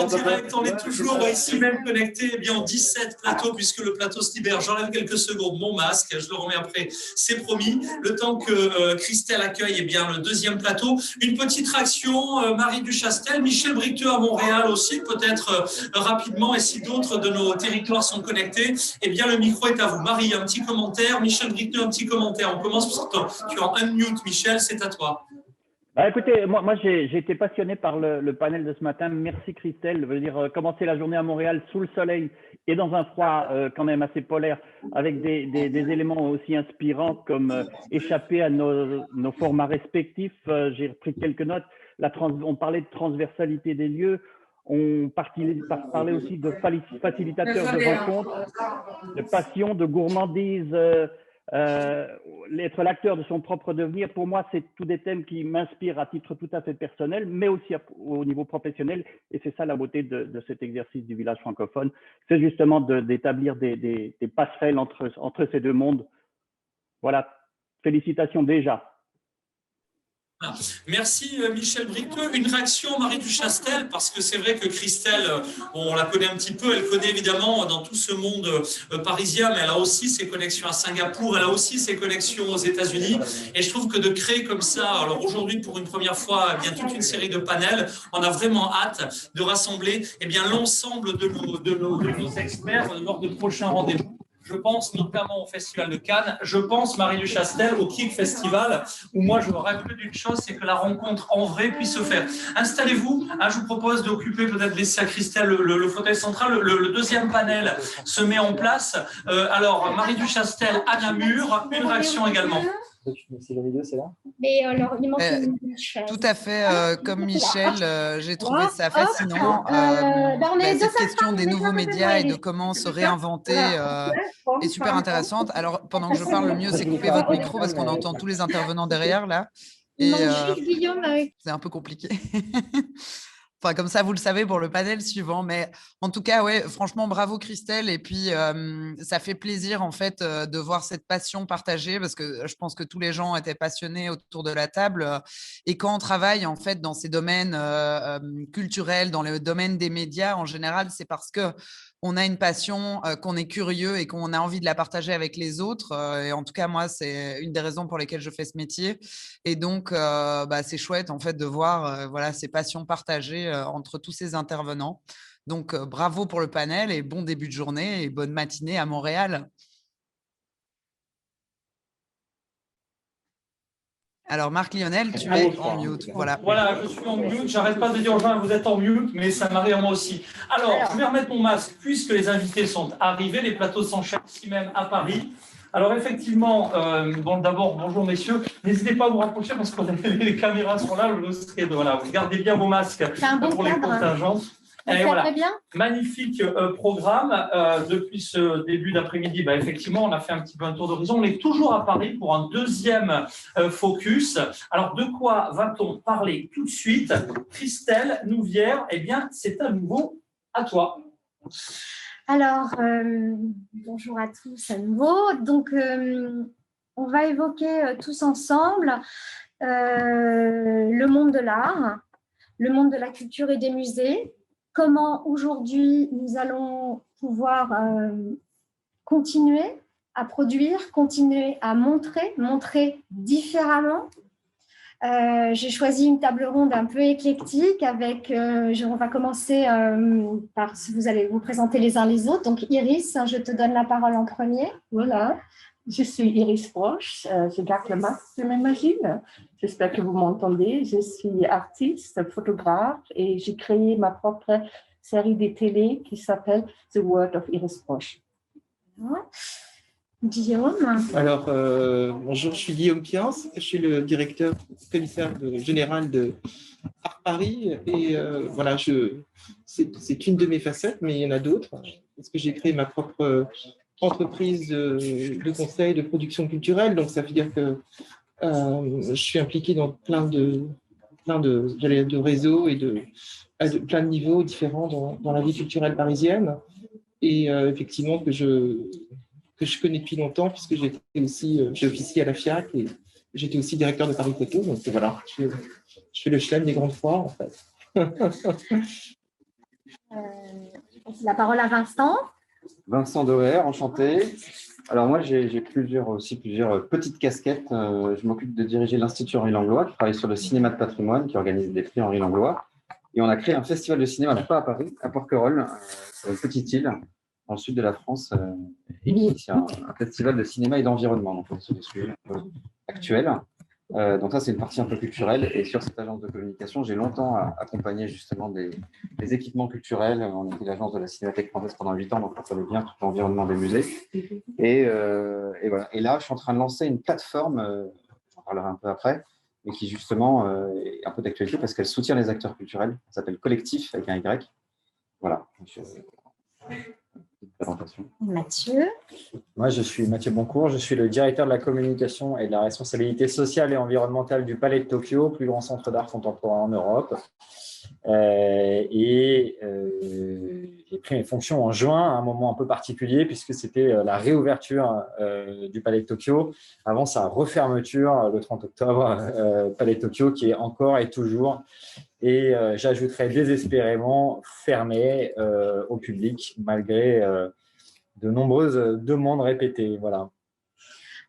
direct, on est toujours ici même connecté, eh bien en 17 plateaux, puisque le plateau se libère. J'enlève quelques secondes mon masque, je le remets après, c'est promis. Le temps que Christelle accueille eh bien, le deuxième plateau. Une petite réaction, Marie Duchastel, Michel Bricteux à Montréal aussi, peut-être rapidement, et si d'autres de nos territoires sont connectés, eh bien le micro est à vous. Marie, un petit commentaire, Michel Bricteux, un petit commentaire. On commence, tu es en unmute, Michel, c'est à toi. Écoutez, moi j'ai été passionné par le panel de ce matin. Merci Christelle. Je veux dire, commencer la journée à Montréal sous le soleil et dans un froid quand même assez polaire, avec des éléments aussi inspirants comme échapper à nos formats respectifs. J'ai repris quelques notes. On parlait de transversalité des lieux. On parlait aussi de facilitateurs de rencontres, de passion, de gourmandise. Être l'acteur de son propre devenir, pour moi, c'est tous des thèmes qui m'inspirent à titre tout à fait personnel, mais aussi au niveau professionnel. Et c'est ça la beauté de cet exercice du village francophone. C'est justement d'établir des passerelles entre ces deux mondes. Voilà. Félicitations déjà. Merci Michel Bricteux. Une réaction Marie Duchastel, parce que c'est vrai que Christelle, on la connaît un petit peu, elle connaît évidemment dans tout ce monde parisien, mais elle a aussi ses connexions à Singapour, elle a aussi ses connexions aux États-Unis, et je trouve que de créer comme ça, alors aujourd'hui pour une première fois, eh bien, toute une série de panels, on a vraiment hâte de rassembler eh bien, l'ensemble de nos experts lors de prochains rendez-vous. Je pense notamment au Festival de Cannes. Je pense, Marie Duchastel, au Kick Festival, où moi, je rêve que d'une chose, c'est que la rencontre en vrai puisse se faire. Installez-vous. Je vous propose d'occuper, peut-être laisser à Christelle le fauteuil central. Le deuxième panel se met en place. Alors, Marie Duchastel à Namur, une réaction également. C'est le milieu, c'est là. Mais alors, il manque une chaise. Tout à fait, comme Michel, j'ai trouvé ça fascinant. Cette question des nouveaux médias et de comment se réinventer est super intéressante. Alors, pendant que je parle, le mieux, c'est couper votre micro parce qu'on entend tous les intervenants derrière, là. Et c'est un peu compliqué. Enfin, comme ça, vous le savez pour le panel suivant. Mais en tout cas, ouais, franchement, bravo Christelle. Et puis, ça fait plaisir en fait de voir cette passion partagée parce que je pense que tous les gens étaient passionnés autour de la table. Et quand on travaille en fait dans ces domaines culturels, dans le domaine des médias en général, c'est parce que on a une passion, qu'on est curieux et qu'on a envie de la partager avec les autres. Et en tout cas, moi, c'est une des raisons pour lesquelles je fais ce métier. Et donc, c'est chouette en fait de voir voilà, ces passions partagées entre tous ces intervenants. Donc, bravo pour le panel et bon début de journée et bonne matinée à Montréal. Alors, Marc-Lionel, tu es en mute. Voilà, je suis en mute. J'arrête pas de dire aux gens, vous êtes en mute, mais ça m'arrive moi aussi. Alors, je vais remettre mon masque puisque les invités sont arrivés. Les plateaux s'enchaînent ici même à Paris. Alors, effectivement, d'abord, bonjour messieurs. N'hésitez pas à vous rapprocher parce que les caméras sont là. Voilà, vous gardez bien vos masques pour les contingences. Et voilà, magnifique programme. Depuis ce début d'après-midi, effectivement, on a fait un petit peu un tour d'horizon. On est toujours à Paris pour un deuxième focus. Alors, de quoi va-t-on parler tout de suite? Christelle Nouvière, eh bien, c'est à nouveau à toi. Alors, bonjour à tous à nouveau. Donc, on va évoquer tous ensemble le monde de l'art, le monde de la culture et des musées. Comment aujourd'hui nous allons pouvoir continuer à produire, continuer à montrer différemment. J'ai choisi une table ronde un peu éclectique avec, on va commencer par, vous allez vous présenter les uns les autres. Donc Iris, je te donne la parole en premier. Voilà, je suis Iris Roche, je garde le masque de mes machines. J'espère que vous m'entendez. Je suis artiste, photographe et j'ai créé ma propre série de télé qui s'appelle The World of Iris Roche. Guillaume. Alors, bonjour, je suis Guillaume Piance, je suis le directeur commissaire général de Art Paris et voilà, c'est une de mes facettes, mais il y en a d'autres parce que j'ai créé ma propre entreprise de conseil de production culturelle, donc ça veut dire que je suis impliqué dans plein de réseaux et à plein de niveaux différents dans la vie culturelle parisienne et effectivement que je connais depuis longtemps puisque j'ai officié à la FIAC et j'étais aussi directeur de Paris Photo, donc voilà, je fais le chelem des grandes foires en fait. La parole à Vincent. Vincent Doer, enchanté. Alors moi, j'ai plusieurs petites casquettes. Je m'occupe de diriger l'Institut Henri Langlois, qui travaille sur le cinéma de patrimoine, qui organise des prix Henri Langlois. Et on a créé un festival de cinéma, pas à Paris, à Porquerolles, sur une petite île, dans le sud de la France. Et c'est un festival de cinéma et d'environnement, donc sur des sujets actuels. Donc ça, c'est une partie un peu culturelle. Et sur cette agence de communication, j'ai longtemps accompagné justement des équipements culturels. On était l'agence de la Cinémathèque française pendant 8 ans, donc on connaît bien tout l'environnement des musées. Et voilà. Et là, je suis en train de lancer une plateforme, j'en parlerai un peu après, mais qui justement est un peu d'actualité parce qu'elle soutient les acteurs culturels. Ça s'appelle Collectif, avec un Y. Voilà. Mathieu. Moi, je suis Mathieu Boncourt, je suis le directeur de la communication et de la responsabilité sociale et environnementale du Palais de Tokyo, plus grand centre d'art contemporain en Europe. J'ai pris mes fonctions en juin, à un moment un peu particulier, puisque c'était la réouverture du Palais de Tokyo avant sa refermeture le 30 octobre. Palais de Tokyo qui est encore et toujours, et j'ajouterais désespérément fermé au public, malgré de nombreuses demandes répétées. Voilà.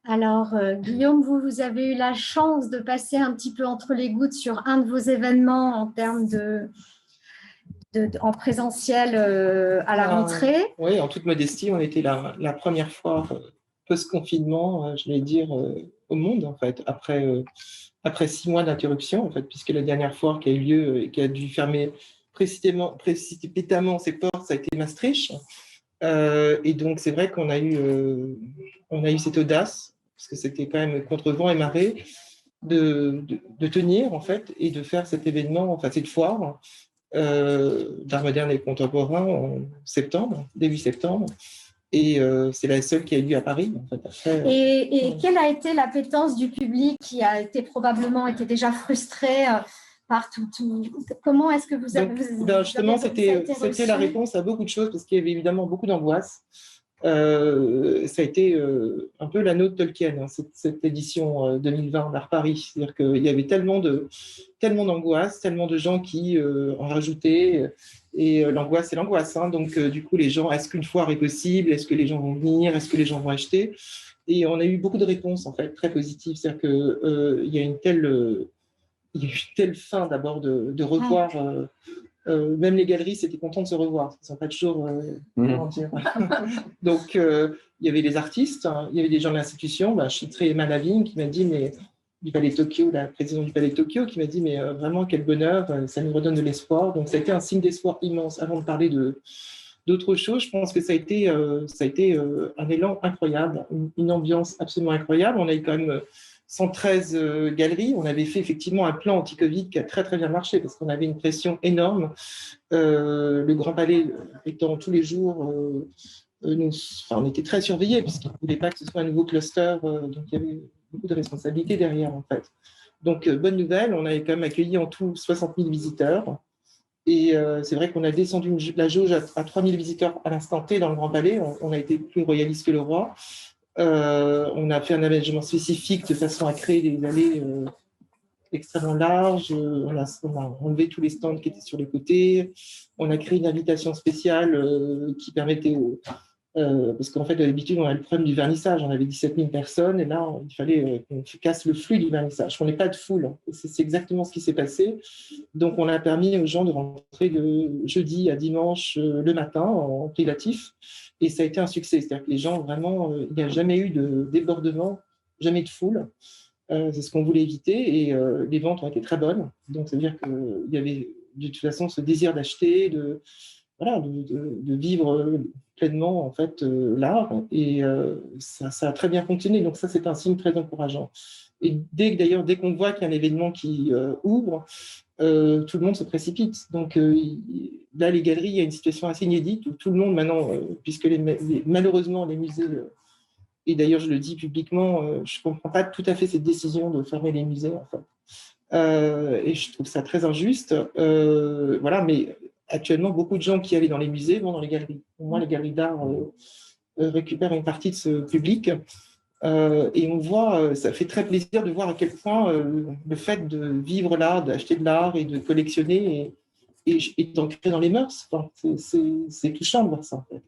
Alors, Guillaume, vous avez eu la chance de passer un petit peu entre les gouttes sur un de vos événements en termes en présentiel à la rentrée. Oui, en toute modestie, on était la première fois post-confinement, je vais dire, au monde, en fait, après 6 mois d'interruption, en fait, puisque la dernière foire qui a eu lieu et qui a dû fermer précipitamment ses portes, ça a été Maastricht. Et donc, c'est vrai qu'on a eu cette audace, parce que c'était quand même contre vent et marée, de tenir, en fait, et de faire cet événement, enfin, cette foire d'art moderne et contemporain en septembre, début septembre. Et c'est la seule qui a eu lieu à Paris, en fait. Après, et quelle a été l'appétence du public qui a probablement été déjà frustré par tout. Comment est-ce que vous avez… Justement, c'était la réponse à beaucoup de choses, parce qu'il y avait évidemment beaucoup d'angoisse. Ça a été un peu l'anneau de Tolkien, hein, cette édition 2020 d'Art Paris. C'est-à-dire qu'il y avait tellement d'angoisse, tellement de gens qui en rajoutaient. Et l'angoisse, c'est l'angoisse. Hein. Donc, du coup, les gens, est-ce qu'une foire est possible? Est-ce que les gens vont venir? Est-ce que les gens vont acheter? Et on a eu beaucoup de réponses, en fait, très positives. C'est-à-dire qu'il y a une telle faim d'abord de revoir. Même les galeries, c'était content de se revoir. Ils ne sont pas toujours. Comment dire. Donc, il y avait les artistes, hein, il y avait des gens de l'institution. Je citerai Emma Lavigne qui m'a dit, mais du Palais de Tokyo, la présidente du Palais de Tokyo, qui m'a dit, mais vraiment, quel bonheur, ça nous redonne de l'espoir. Donc, ça a été un signe d'espoir immense. Avant de parler d'autres choses, je pense que ça a été un élan incroyable, une ambiance absolument incroyable. On a eu quand même 113 galeries. On avait fait effectivement un plan anti-Covid qui a très très bien marché parce qu'on avait une pression énorme. Le Grand Palais étant tous les jours, on était très surveillés puisqu'ils ne voulaient pas que ce soit un nouveau cluster. Donc il y avait beaucoup de responsabilités derrière en fait. Donc bonne nouvelle, on avait quand même accueilli en tout 60 000 visiteurs. Et c'est vrai qu'on a descendu la jauge à 3 000 visiteurs à l'instant T dans le Grand Palais. On a été plus royaliste que le roi. On a fait un aménagement spécifique de façon à créer des allées extrêmement larges. On a enlevé tous les stands qui étaient sur les côtés. On a créé une invitation spéciale qui permettait parce qu'en fait, d'habitude, on a le problème du vernissage. On avait 17 000 personnes et là, il fallait qu'on casse le flux du vernissage. On n'est pas de foule. C'est exactement ce qui s'est passé. Donc, on a permis aux gens de rentrer de jeudi à dimanche le matin en privatif. Et ça a été un succès. C'est-à-dire que les gens, vraiment, il n'y a jamais eu de débordement, jamais de foule. C'est ce qu'on voulait éviter. Et les ventes ont été très bonnes. Donc, ça veut dire qu'il y avait de toute façon ce désir d'acheter, de vivre pleinement en fait l'art. Et ça a très bien fonctionné. Donc, ça, c'est un signe très encourageant. Et dès qu'on voit qu'il y a un événement qui ouvre, tout le monde se précipite. Donc là, les galeries, il y a une situation assez inédite où tout le monde maintenant, puisque malheureusement les musées, et d'ailleurs je le dis publiquement, je ne comprends pas tout à fait cette décision de fermer les musées en fait. Et je trouve ça très injuste. Voilà, mais actuellement, beaucoup de gens qui allaient dans les musées vont dans les galeries. Pour moi, les galeries d'art récupèrent une partie de ce public. Et on voit, ça fait très plaisir de voir à quel point le fait de vivre l'art, d'acheter de l'art et de collectionner est ancré dans les mœurs. Enfin, c'est touchant de voir ça, en fait.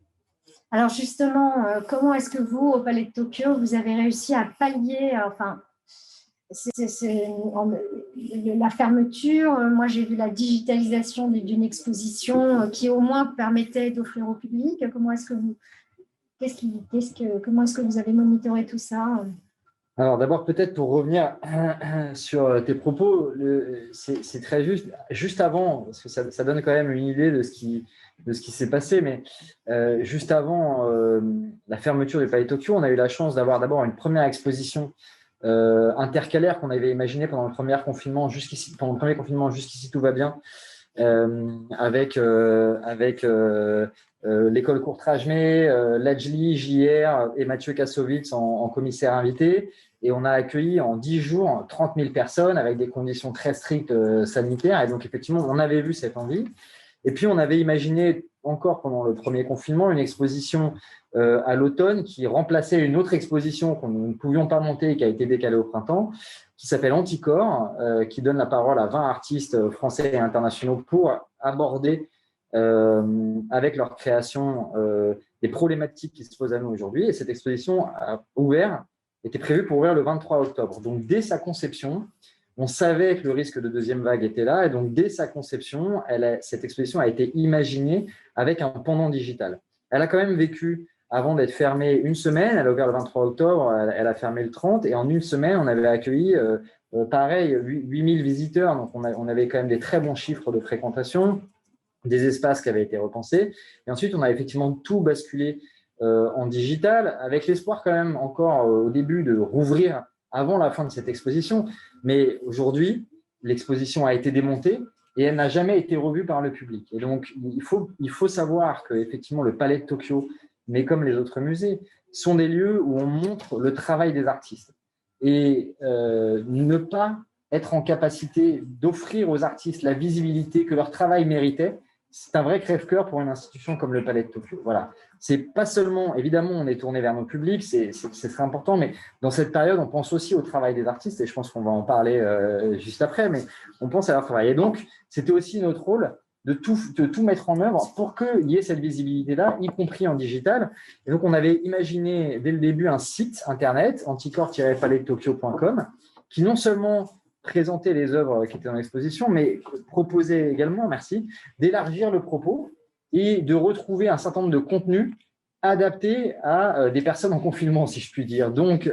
Alors justement, comment est-ce que vous, au Palais de Tokyo, vous avez réussi à pallier, la fermeture? Moi, j'ai vu la digitalisation d'une exposition qui au moins permettait d'offrir au public. Comment est-ce que vous avez monitoré tout ça? Alors d'abord, peut-être pour revenir sur tes propos, c'est très juste. Juste avant, parce que ça donne quand même une idée de ce qui s'est passé, mais juste avant la fermeture du Palais de Tokyo, on a eu la chance d'avoir d'abord une première exposition intercalaire qu'on avait imaginée pendant le premier confinement. Jusqu'ici, tout va bien, avec l'école Courtrajmé, Lajli, JR et Mathieu Kassovitz en commissaire invité. Et on a accueilli en 10 jours 30 000 personnes avec des conditions très strictes sanitaires. Et donc, effectivement, on avait vu cette envie. Et puis, on avait imaginé encore pendant le premier confinement une exposition à l'automne qui remplaçait une autre exposition qu'on ne pouvions pas monter et qui a été décalée au printemps, qui s'appelle Anticorps, qui donne la parole à 20 artistes français et internationaux pour aborder avec leur création des problématiques qui se posent à nous aujourd'hui. Et cette exposition était prévue pour ouvrir le 23 octobre. Donc, dès sa conception, on savait que le risque de deuxième vague était là. Et donc, dès sa conception, cette exposition a été imaginée avec un pendant digital. Elle a quand même vécu, avant d'être fermée, une semaine. Elle a ouvert le 23 octobre, elle a fermé le 30. Et en une semaine, on avait accueilli, 8000 visiteurs. Donc, on avait quand même des très bons chiffres de fréquentation, des espaces qui avaient été repensés. Et ensuite, on a effectivement tout basculé en digital, avec l'espoir quand même encore au début de rouvrir avant la fin de cette exposition. Mais aujourd'hui, l'exposition a été démontée et elle n'a jamais été revue par le public. Et donc, il faut savoir qu'effectivement, le Palais de Tokyo, mais comme les autres musées, sont des lieux où on montre le travail des artistes. Et ne pas être en capacité d'offrir aux artistes la visibilité que leur travail méritait, c'est un vrai crève-cœur pour une institution comme le Palais de Tokyo. Voilà. C'est pas seulement, évidemment, on est tourné vers nos publics, c'est très important, mais dans cette période, on pense aussi au travail des artistes, et je pense qu'on va en parler juste après, mais on pense à leur travail. Et donc, c'était aussi notre rôle de tout mettre en œuvre pour qu'il y ait cette visibilité-là, y compris en digital. Et donc, on avait imaginé dès le début un site internet, anticorps-palaisdetokyo.com, qui non seulement présenter les œuvres qui étaient dans l'exposition, mais proposer également, d'élargir le propos et de retrouver un certain nombre de contenus adaptés à des personnes en confinement, si je puis dire. Donc,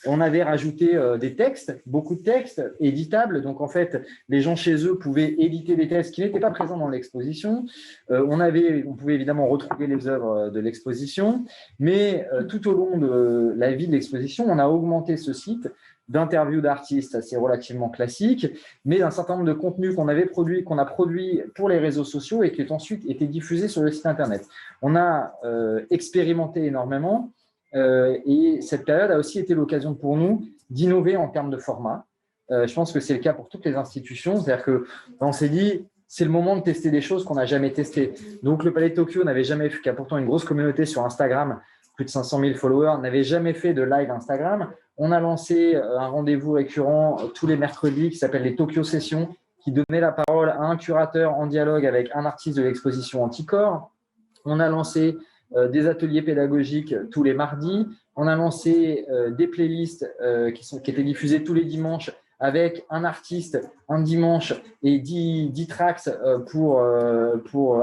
on avait rajouté des textes, beaucoup de textes éditables. Donc, en fait, les gens chez eux pouvaient éditer des textes qui n'étaient pas présents dans l'exposition. On pouvait évidemment retrouver les œuvres de l'exposition, mais tout au long de la vie de l'exposition, on a augmenté ce site d'interviews d'artistes assez relativement classiques, mais d'un certain nombre de contenus qu'on a produit pour les réseaux sociaux et qui ont ensuite été diffusés sur le site internet. On a expérimenté énormément et cette période a aussi été l'occasion pour nous d'innover en termes de format. Je pense que c'est le cas pour toutes les institutions, c'est-à-dire qu'on s'est dit c'est le moment de tester des choses qu'on n'a jamais testées. Donc le Palais de Tokyo n'avait jamais fait, qui a pourtant une grosse communauté sur Instagram, plus de 500 000 followers, n'avait jamais fait de live Instagram. On a lancé un rendez-vous récurrent tous les mercredis qui s'appelle les Tokyo Sessions, qui donnait la parole à un curateur en dialogue avec un artiste de l'exposition Anticorps. On a lancé des ateliers pédagogiques tous les mardis. On a lancé des playlists qui étaient diffusées tous les dimanches avec un artiste un dimanche et 10 tracks pour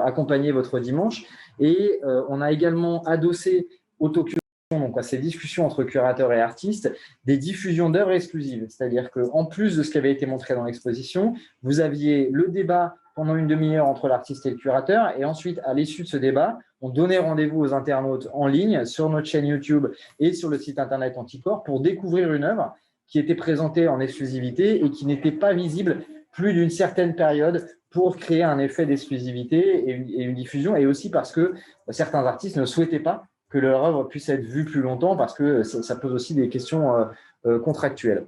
accompagner votre dimanche. Et on a également adossé au Tokyo, donc à ces discussions entre curateurs et artistes, des diffusions d'œuvres exclusives. C'est-à-dire qu'en plus de ce qui avait été montré dans l'exposition, vous aviez le débat pendant une demi-heure entre l'artiste et le curateur, et ensuite, à l'issue de ce débat, on donnait rendez-vous aux internautes en ligne sur notre chaîne YouTube et sur le site internet Anticorps pour découvrir une œuvre qui était présentée en exclusivité et qui n'était pas visible plus d'une certaine période pour créer un effet d'exclusivité et une diffusion, et aussi parce que certains artistes ne souhaitaient pas que leur œuvre puisse être vue plus longtemps parce que ça pose aussi des questions contractuelles.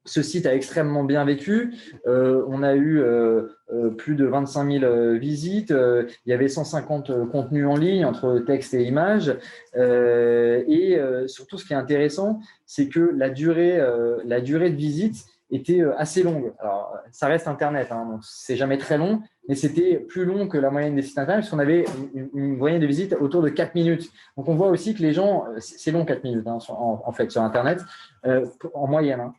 Ce site a extrêmement bien vécu. On a eu plus de 25 000 visites. Il y avait 150 contenus en ligne entre texte et images. Et surtout, ce qui est intéressant, c'est que la durée de visite était assez longue. Alors, ça reste Internet, hein, donc c'est jamais très long, mais c'était plus long que la moyenne des sites internet, puisqu'on avait une moyenne de visite autour de 4 minutes. Donc, on voit aussi que les gens, c'est long 4 minutes hein, en fait sur Internet, en moyenne.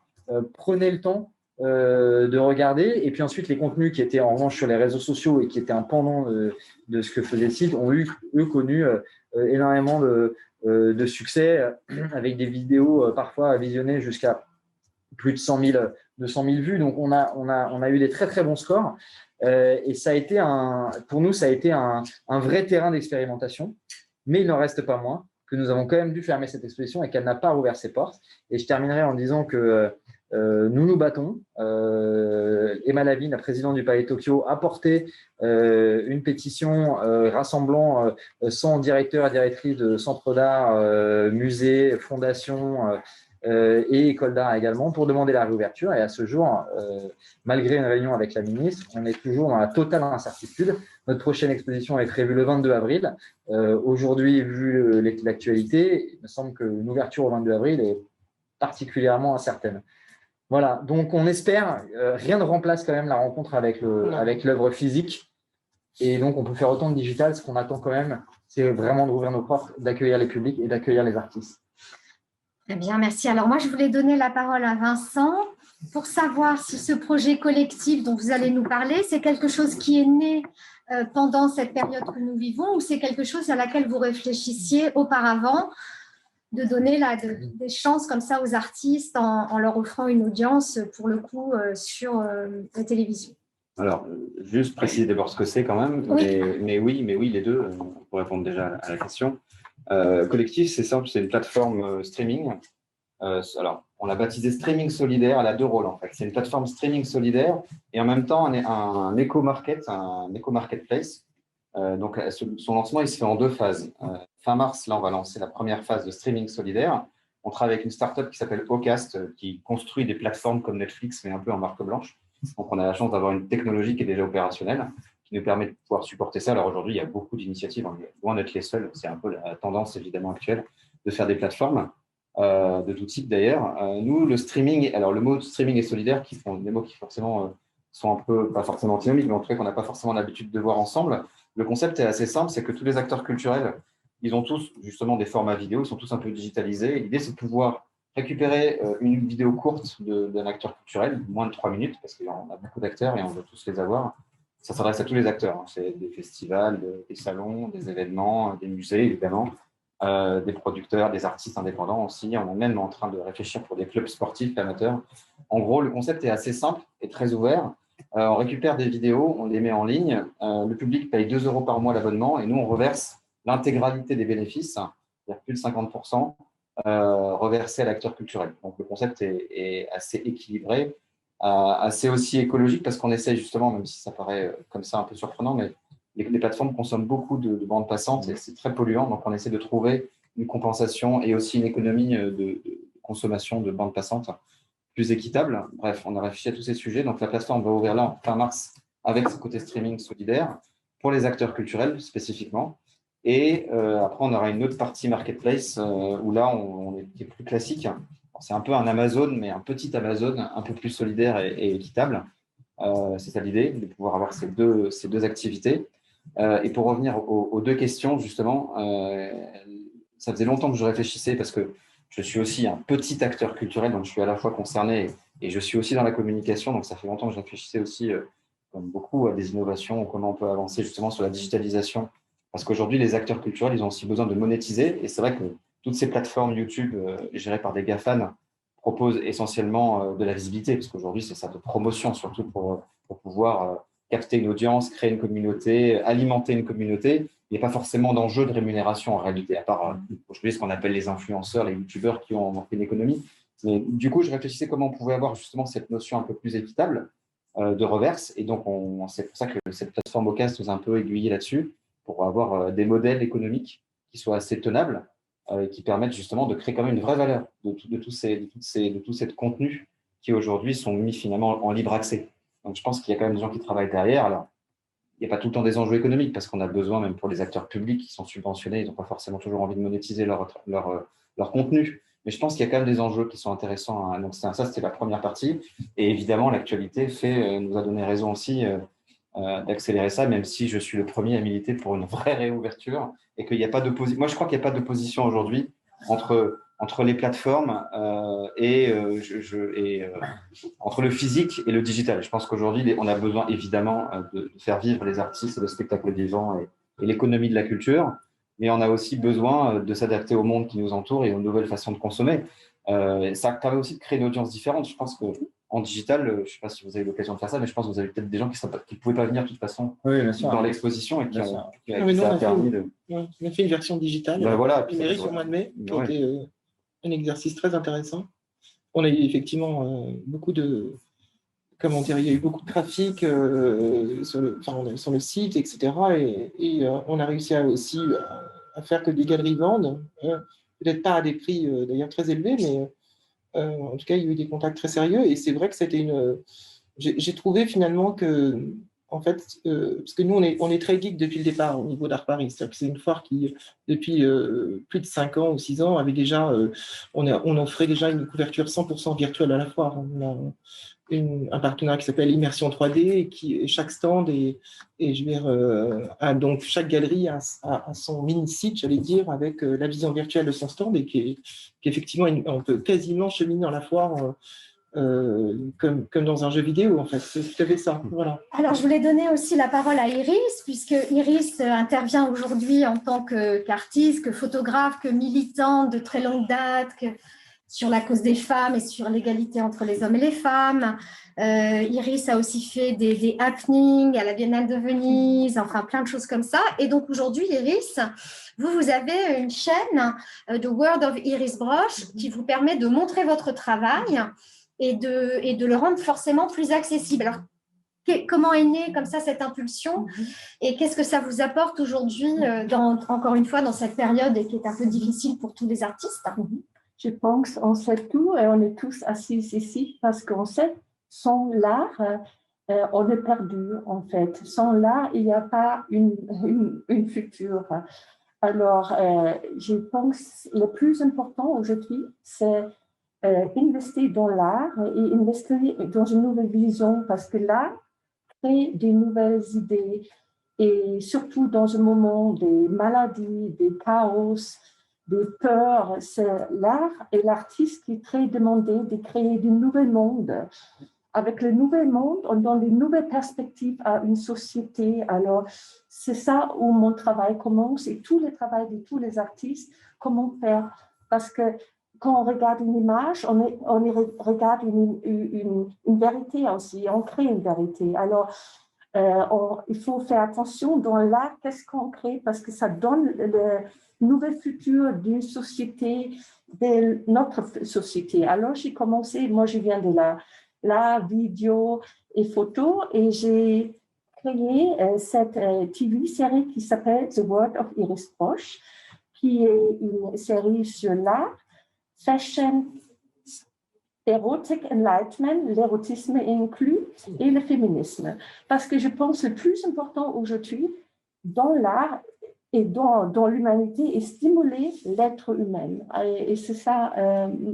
Prenaient le temps de regarder, et puis ensuite les contenus qui étaient en revanche sur les réseaux sociaux et qui étaient un pendant de ce que faisait le site ont connu énormément de succès avec des vidéos parfois visionnées jusqu'à plus de 200 000 vues. Donc on a eu des très très bons scores et ça a été pour nous ça a été un vrai terrain d'expérimentation, mais il n'en reste pas moins que nous avons quand même dû fermer cette exposition et qu'elle n'a pas rouvert ses portes. Et je terminerai en disant que nous nous battons. Emma Lavigne, la présidente du Palais Tokyo, a porté une pétition rassemblant 100 directeurs et directrices de centres d'art, musées, fondations et écoles d'art également pour demander la réouverture. Et à ce jour, malgré une réunion avec la ministre, on est toujours dans la totale incertitude. Notre prochaine exposition est prévue le 22 avril. Aujourd'hui, vu l'actualité, il me semble que une ouverture au 22 avril est particulièrement incertaine. Voilà, donc on espère, rien ne remplace quand même la rencontre avec l'œuvre physique. Et donc, on peut faire autant de digital. Ce qu'on attend quand même, c'est vraiment d'ouvrir nos portes, d'accueillir les publics et d'accueillir les artistes. Très bien, merci. Alors moi, je voulais donner la parole à Vincent pour savoir si ce projet collectif dont vous allez nous parler, c'est quelque chose qui est né pendant cette période que nous vivons ou c'est quelque chose à laquelle vous réfléchissiez auparavant, de donner des chances comme ça aux artistes en leur offrant une audience, pour le coup, sur la télévision. Alors, juste préciser d'abord ce que c'est quand même, oui. Mais oui, les deux, pour répondre déjà à la question. Collectif, c'est simple, c'est une plateforme streaming. Alors, on l'a baptisé Streaming Solidaire, elle a deux rôles en fait. C'est une plateforme streaming solidaire et en même temps un éco-marketplace. Donc, son lancement, il se fait en deux phases. Fin mars, là, on va lancer la première phase de streaming solidaire. On travaille avec une start-up qui s'appelle Ocast, qui construit des plateformes comme Netflix, mais un peu en marque blanche. Donc, on a la chance d'avoir une technologie qui est déjà opérationnelle, qui nous permet de pouvoir supporter ça. Alors, aujourd'hui, il y a beaucoup d'initiatives. On est loin d'être les seuls. C'est un peu la tendance, évidemment, actuelle, de faire des plateformes de tout type, d'ailleurs. Nous, le streaming, alors le mot streaming et solidaire, qui sont des mots qui, forcément, sont un peu, pas forcément antinomiques, mais en tout cas qu'on n'a pas forcément l'habitude de voir ensemble. Le concept est assez simple, c'est que tous les acteurs culturels, ils ont tous justement des formats vidéo, ils sont tous un peu digitalisés. L'idée, c'est de pouvoir récupérer une vidéo courte d'un acteur culturel, moins de 3 minutes, parce qu'on a beaucoup d'acteurs et on veut tous les avoir. Ça s'adresse à tous les acteurs. Hein. C'est des festivals, des salons, des événements, des musées, évidemment, des producteurs, des artistes indépendants aussi. On est même en train de réfléchir pour des clubs sportifs amateurs. En gros, le concept est assez simple et très ouvert. On récupère des vidéos, on les met en ligne. Le public paye 2 € par mois l'abonnement et nous, on reverse l'intégralité des bénéfices, c'est-à-dire plus de 50%, reversés à l'acteur culturel. Donc, le concept est assez équilibré, assez aussi écologique parce qu'on essaie justement, même si ça paraît comme ça un peu surprenant, mais les plateformes consomment beaucoup de bandes passantes et c'est très polluant. Donc, on essaie de trouver une compensation et aussi une économie de consommation de bandes passantes plus équitable. Bref, on a réfléchi à tous ces sujets. Donc, la plateforme va ouvrir là en fin mars avec ce côté streaming solidaire pour les acteurs culturels spécifiquement. Et après, on aura une autre partie marketplace où là, on est plus classique. C'est un peu un Amazon, mais un petit Amazon, un peu plus solidaire et équitable. C'est ça l'idée, de pouvoir avoir ces deux activités. Et pour revenir aux deux questions, justement, ça faisait longtemps que je réfléchissais parce que je suis aussi un petit acteur culturel, donc je suis à la fois concerné et je suis aussi dans la communication. Donc, ça fait longtemps que je réfléchissais aussi, comme beaucoup, à des innovations, comment on peut avancer justement sur la digitalisation. Parce qu'aujourd'hui, les acteurs culturels, ils ont aussi besoin de monétiser. Et c'est vrai que toutes ces plateformes YouTube gérées par des GAFAN proposent essentiellement de la visibilité, parce qu'aujourd'hui, c'est ça de promotion, surtout pour pouvoir capter une audience, créer une communauté, alimenter une communauté. Il n'y a pas forcément d'enjeu de rémunération en réalité, à part aujourd'hui ce qu'on appelle les influenceurs, les youtubeurs qui ont fait une économie. Mais du coup, je réfléchissais comment on pouvait avoir justement cette notion un peu plus équitable de reverse. Et donc, c'est pour ça que cette plateforme Ocast nous a un peu aiguillé là-dessus, pour avoir des modèles économiques qui soient assez tenables et qui permettent justement de créer quand même une vraie valeur de tous ces contenus qui aujourd'hui sont mis finalement en libre accès. Donc, je pense qu'il y a quand même des gens qui travaillent derrière. Alors, il n'y a pas tout le temps des enjeux économiques parce qu'on a besoin, même pour les acteurs publics qui sont subventionnés, ils n'ont pas forcément toujours envie de monétiser leur contenu. Mais je pense qu'il y a quand même des enjeux qui sont intéressants. Donc, ça, c'était la première partie. Et évidemment, l'actualité nous a donné raison aussi d'accélérer ça, même si je suis le premier à militer pour une vraie réouverture et qu'il n'y a pas d'opposition. Moi, je crois qu'il n'y a pas d'opposition aujourd'hui entre les plateformes entre le physique et le digital. Je pense qu'aujourd'hui, on a besoin évidemment de faire vivre les artistes, le spectacle vivant et l'économie de la culture, mais on a aussi besoin de s'adapter au monde qui nous entoure et aux nouvelles façons de consommer. Ça permet aussi de créer une audience différente. Je pense qu'en digital, je ne sais pas si vous avez l'occasion de faire ça, mais je pense que vous avez peut-être des gens qui ne pouvaient pas venir de toute façon dans l'exposition et qui ça a permis de… On a fait une version digitale numérique au mois de mai, qui a été un exercice très intéressant. On a eu effectivement beaucoup de… Comment dire, il y a eu beaucoup de trafic sur le site, etc. Et on a réussi aussi à faire que des galeries vendent, peut-être pas à des prix d'ailleurs très élevés, mais en tout cas, il y a eu des contacts très sérieux. Et c'est vrai que c'était j'ai trouvé finalement que, en fait, parce que nous, on est très geek depuis le départ au niveau d'Art Paris. C'est-à-dire que c'est une foire qui, depuis plus de 5 ans ou 6 ans, avait déjà, on offrait déjà une couverture 100% virtuelle à la foire. On a un partenaire qui s'appelle Immersion 3D et chaque stand et je veux dire, donc chaque galerie a son mini-site, j'allais dire, avec la vision virtuelle de son stand et qu'effectivement, on peut quasiment cheminer dans la foire comme dans un jeu vidéo, en fait. C'est tout à fait ça. Voilà. Alors, je voulais donner aussi la parole à Iris, puisque Iris intervient aujourd'hui en tant qu'artiste, que photographe, que militante de très longue date, sur la cause des femmes et sur l'égalité entre les hommes et les femmes. Iris a aussi fait des happenings à la Biennale de Venise, enfin plein de choses comme ça. Et donc aujourd'hui, Iris, vous avez une chaîne, The World of Iris Brosh, qui vous permet de montrer votre travail et de le rendre forcément plus accessible. Alors, comment est née comme ça cette impulsion et qu'est-ce que ça vous apporte aujourd'hui, encore une fois, dans cette période qui est un peu difficile pour tous les artistes? Je pense qu'on sait tout et on est tous assis ici parce qu'on sait, sans l'art, on est perdu en fait. Sans l'art, il n'y a pas une future. Alors, je pense que le plus important aujourd'hui, c'est investir dans l'art et investir dans une nouvelle vision parce que l'art crée des nouvelles idées et surtout dans un moment des maladies, des chaos, des peurs, c'est l'art et l'artiste qui est très demandé de créer du nouvel monde. Avec le nouvel monde, on donne des nouvelles perspectives à une société. Alors, c'est ça où mon travail commence et tout le travail de tous les artistes, comment faire. Parce que quand on regarde une image, on regarde une vérité aussi, on crée une vérité. Alors, il faut faire attention dans l'art, qu'est-ce qu'on crée, parce que ça donne le nouvel futur d'une société, de notre société. Alors, j'ai commencé, moi je viens de la vidéo et photo, et j'ai créé cette TV-série qui s'appelle The World of Iris Brosh, qui est une série sur l'art, fashion, Erotic Enlightenment, l'érotisme inclus, et le féminisme. Parce que je pense que le plus important aujourd'hui dans l'art et dans l'humanité est stimuler l'être humain. Et c'est ça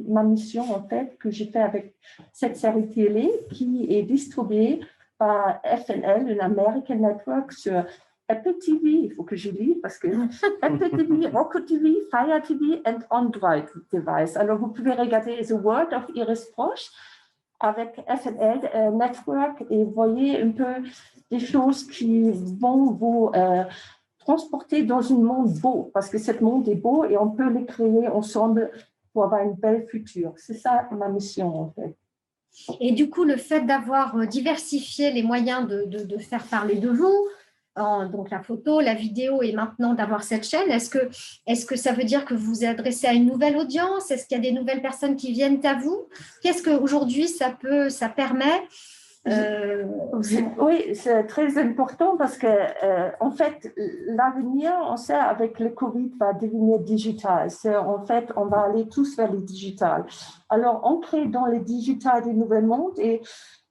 ma mission en fait que j'ai fait avec cette série télé qui est distribuée par FNL, une American Network sur Apple TV, il faut que je lise parce que Apple TV, Roku TV, Fire TV and Android device. Alors vous pouvez regarder The World of Iris Brosh avec FNL Network et voyez un peu des choses qui vont vous transporter dans un monde beau parce que ce monde est beau et on peut le créer ensemble pour avoir une belle future. C'est ça ma mission en fait. Et du coup, le fait d'avoir diversifié les moyens de faire parler de vous, donc la photo, la vidéo et maintenant d'avoir cette chaîne, est-ce que ça veut dire que vous vous adressez à une nouvelle audience? Est-ce qu'il y a des nouvelles personnes qui viennent à vous? Qu'est-ce qu'aujourd'hui ça permet? Oui, c'est très important parce que en fait, l'avenir, on sait avec le Covid va devenir digital. En fait, on va aller tous vers le digital. Alors, on crée dans le digital des nouveaux mondes et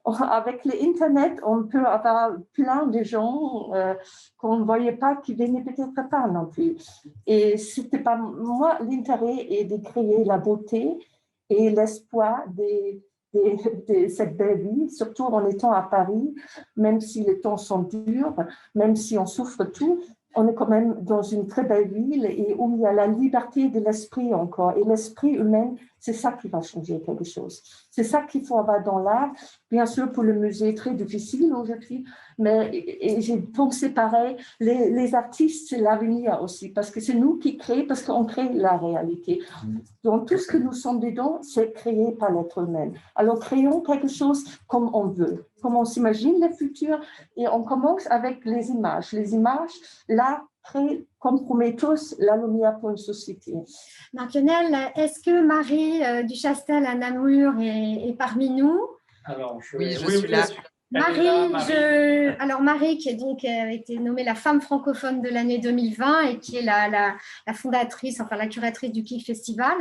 avec l'Internet, on peut avoir plein de gens qu'on ne voyait pas, qui venaient peut-être pas non plus. Et c'était pas moi, l'intérêt est de créer la beauté et l'espoir cette belle vie, surtout en étant à Paris, même si les temps sont durs, même si on souffre tout, on est quand même dans une très belle ville et où il y a la liberté de l'esprit encore. Et l'esprit humain, c'est ça qui va changer quelque chose. C'est ça qu'il faut avoir dans l'art. Bien sûr, pour le musée, très difficile aujourd'hui, mais j'ai pensé pareil, les artistes, c'est l'avenir aussi, parce que c'est nous qui créons, parce qu'on crée la réalité. Donc, tout ce que nous sommes dedans, c'est créé par l'être humain. Alors, créons quelque chose comme on veut, comme on s'imagine le futur, et on commence avec les images. Les images, là, créent comme Prométhée la lumière pour une société. Marc-Lionel, est-ce que Marie Duchastel à Namur est parmi nous? Alors, oui, je suis là. Marie, qui est donc a été nommée la femme francophone de l'année 2020 et qui est la fondatrice, enfin la curatrice du KIC Festival.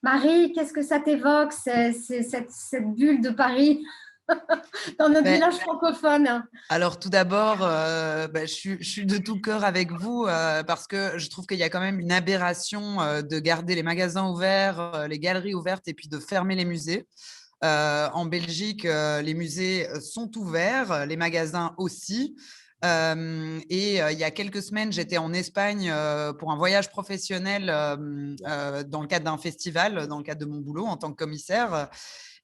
Marie, qu'est-ce que ça t'évoque, cette bulle de Paris dans notre village francophone? Alors, tout d'abord, je suis de tout cœur avec vous parce que je trouve qu'il y a quand même une aberration de garder les magasins ouverts, les galeries ouvertes et puis de fermer les musées. En Belgique, les musées sont ouverts, les magasins aussi. Il y a quelques semaines, j'étais en Espagne pour un voyage professionnel dans le cadre d'un festival, dans le cadre de mon boulot en tant que commissaire.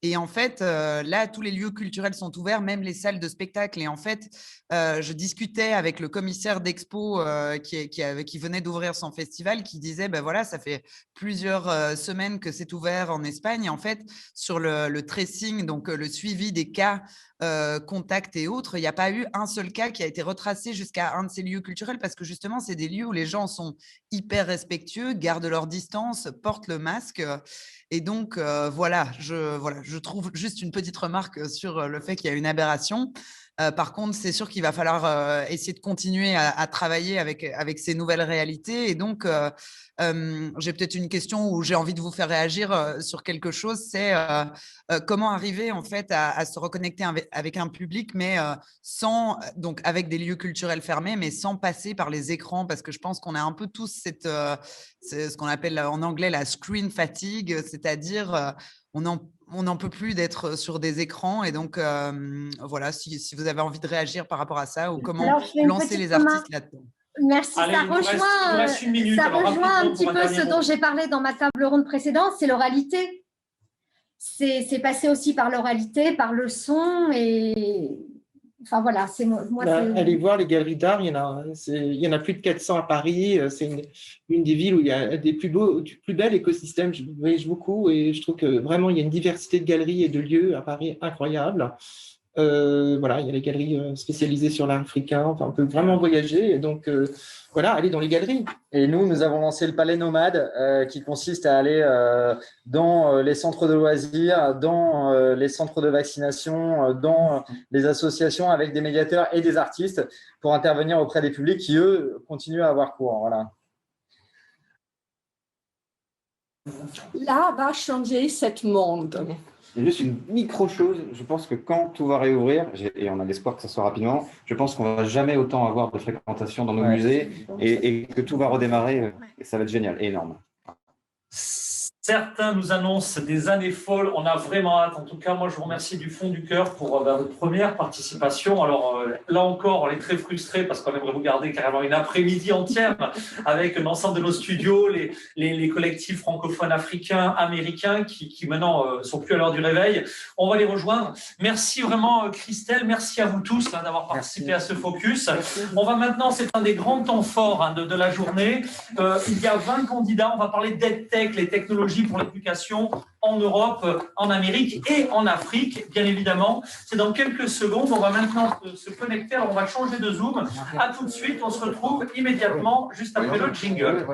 Et en fait, là, tous les lieux culturels sont ouverts, même les salles de spectacle. Et en fait, je discutais avec le commissaire d'Expo qui venait d'ouvrir son festival, qui disait, ben voilà, ça fait plusieurs semaines que c'est ouvert en Espagne. Et en fait, sur le tracing, donc le suivi des cas, contacts et autres, il n'y a pas eu un seul cas qui a été retracé jusqu'à un de ces lieux culturels parce que justement, c'est des lieux où les gens sont hyper respectueux, gardent leur distance, portent le masque. Et donc, je trouve juste une petite remarque sur le fait qu'il y a une aberration. Par contre, c'est sûr qu'il va falloir essayer de continuer à travailler avec ces nouvelles réalités. Et donc, j'ai peut-être une question où j'ai envie de vous faire réagir sur quelque chose. C'est comment arriver en fait à se reconnecter avec un public, mais donc avec des lieux culturels fermés, mais sans passer par les écrans, parce que je pense qu'on a un peu tous c'est ce qu'on appelle en anglais la screen fatigue, c'est-à-dire on n'en peut plus d'être sur des écrans. Et donc, voilà, si vous avez envie de réagir par rapport à ça ou comment lancer les artistes là-dedans. Merci, allez, ça rejoint un petit peu ce dont j'ai parlé dans ma table ronde précédente, c'est l'oralité. C'est passé aussi par l'oralité, par le son et… Enfin voilà, c'est moi. Allez voir les galeries d'art, il y en a plus de 400 à Paris. C'est une des villes où il y a des plus belles écosystèmes. Je voyage beaucoup et je trouve que vraiment il y a une diversité de galeries et de lieux à Paris incroyable. Voilà, il y a les galeries spécialisées sur l'art africain. Enfin, on peut vraiment voyager. Et donc voilà, aller dans les galeries. Et nous avons lancé le Palais Nomade qui consiste à aller dans les centres de loisirs, dans les centres de vaccination, dans les associations avec des médiateurs et des artistes pour intervenir auprès des publics qui, eux, continuent à avoir cours. Voilà. Là va changer ce monde. Il y a juste une micro-chose, je pense que quand tout va réouvrir, et on a l'espoir que ça soit rapidement, je pense qu'on ne va jamais autant avoir de fréquentation dans nos musées et que tout va redémarrer et ça va être génial et énorme. Certains nous annoncent des années folles. On a vraiment hâte. En tout cas, moi, je vous remercie du fond du cœur pour votre première participation. Alors, là encore, on est très frustrés parce qu'on aimerait vous garder carrément une après-midi entière avec l'ensemble de nos studios, les collectifs francophones africains, américains qui maintenant sont plus à l'heure du réveil. On va les rejoindre. Merci vraiment, Christelle. Merci à vous tous d'avoir participé à ce focus. On va maintenant, c'est un des grands temps forts de la journée. Il y a 20 candidats. On va parler d'EdTech, les technologies pour l'éducation en Europe, en Amérique et en Afrique, bien évidemment. C'est dans quelques secondes. On va maintenant se connecter. Alors, on va changer de Zoom. À tout de suite. On se retrouve immédiatement juste après le jingle.